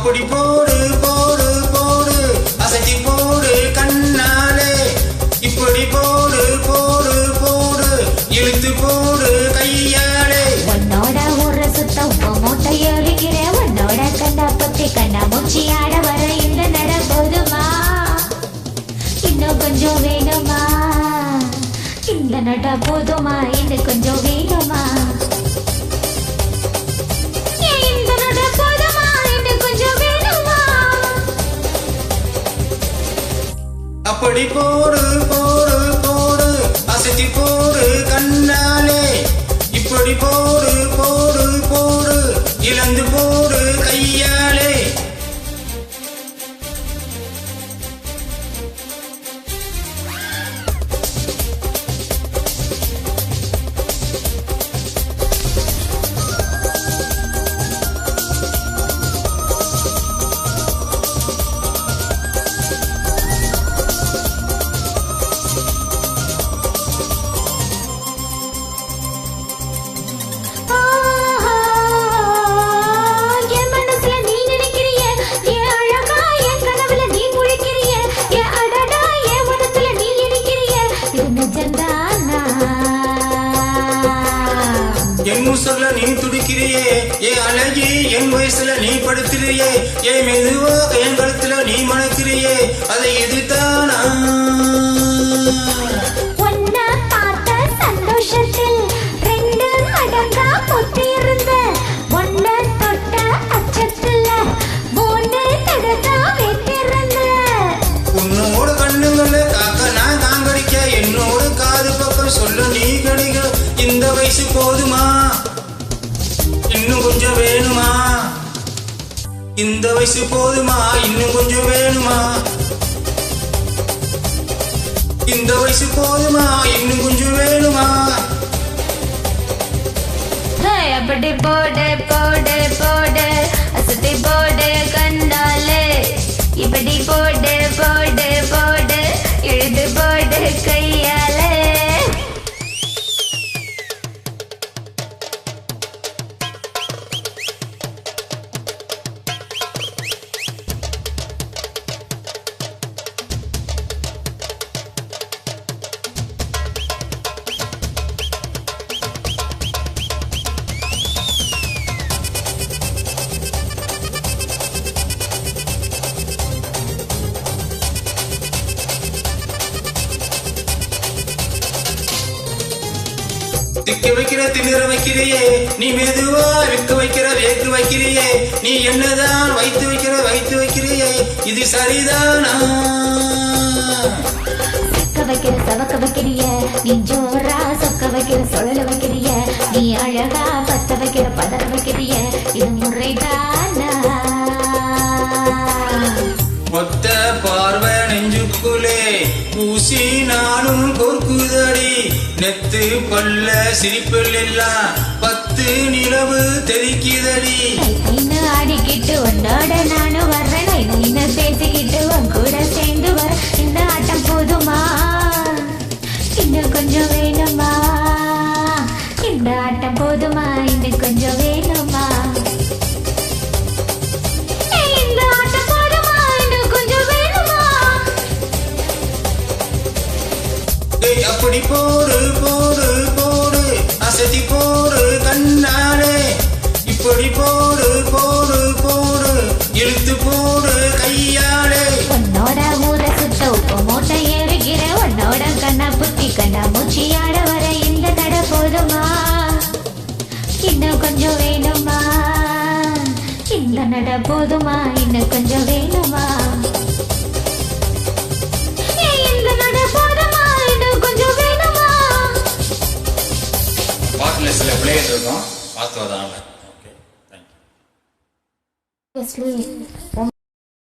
அப்படி போடு போடு போடு அசைச்சி போடு கண்ணாலே இப்படி போடு போடு போடு இழுத்து போடு கையாலே உன்னோட ஒரு சுத்தம் மூட்டை அடிக்கிறேன் உன்னோட கண்ணா பத்தி கண்ணா மூச்சி ஆட வர இந்த நட போதுமா இன்னும் கொஞ்சம் வேணுமா இந்த நட போதுமா இன்னும் கொஞ்சம் வேணுமா அப்படி போடு போடு போடு அசைச்சி போடு கண்ணாலே இப்படி போடு போடு போடு இழந்து போடு கையாலே என் முசல்ல நீ துடிக்கிறியே ஏ அழகி என் வயசுல நீ படுத்துறியே ஏ மெதுவா என் கழுத்துல நீ மணக்கிறியே அதை எதிர்த்தானா உன்னை பார்த்த சந்தோஷத்தில் 2 மடங்கா பொத்தியிருந்த உன்னை தொட்ட அச்சத்துல 3 தடதா வைத்திருந்த உன்னோட கண்ணுங்கள காக்க நான் காங்கடிக்க என்னோட காது பக்கம் சொல்ல நீ கடிக்க இந்த வயசு போதுமா இன்னும் கொஞ்சம் வேணுமா இந்த வயசு போதுமா இன்னும் கொஞ்சம் வேணுமா இந்த வயசு போதுமா இன்னும் கொஞ்சம் வேணுமா அப்படி போடு போடு போடு அசத்தி போடு கண்டாலே இப்படி போடு போடு போடு எழுது போடு கையாலே திக்க வைக்கிற திணிற வைக்கிறியே நீ மெதுவா விற்க வைக்கிற வேக்கு வைக்கிறியே நீ என்னதான் வைத்து வைக்கிறியே இது சரிதானா சக்க வைக்கிற சவக்க வைக்கிறிய நீ ஜோரா சொக்க வைக்கிற சொழல வைக்கிறிய நீ அழகா பத்த வைக்கிற பதற வைக்கிறிய இது முறைதானா ஒத்த பார்வை நெஞ்சுக்குள்ளே பூசி நானும் பொறுக்குதடி நெத்து பல்ல சிரிப்பில் எல்லாம் 10 நிலவு தெரிக்குதடி ஆடிக்கிட்டு உன்னோட நானும் வர்றேன் பேசிக்கிட்டு உன் கூட சேர்ந்து வர இந்த ஆட்டம் போதுமா இன்னும் கொஞ்சம் வேணுமா இந்த ஆட்டம் போதுமா இன்னும் கொஞ்சம் வேணுமா அப்படி போடு போடு போடு அசதி போடு கண்ணாலே இப்படி போடு போடு போடு இழுத்து போடு கையாலே உன்னோட ஊரை சுத்த உப்பு மூட்டை ஏறுகிற உன்னோட கண்ணா புத்தி கண்ணா மூச்சி ஆட வர இந்த நட போதுமா இன்னும் கொஞ்சம் வேணுமா இந்த நட போதுமா இன்னும் கொஞ்சம் வேணுமா சில பிளேயர்ஸ் இருக்கும் பார்த்து வராங்க. Okay, thank you.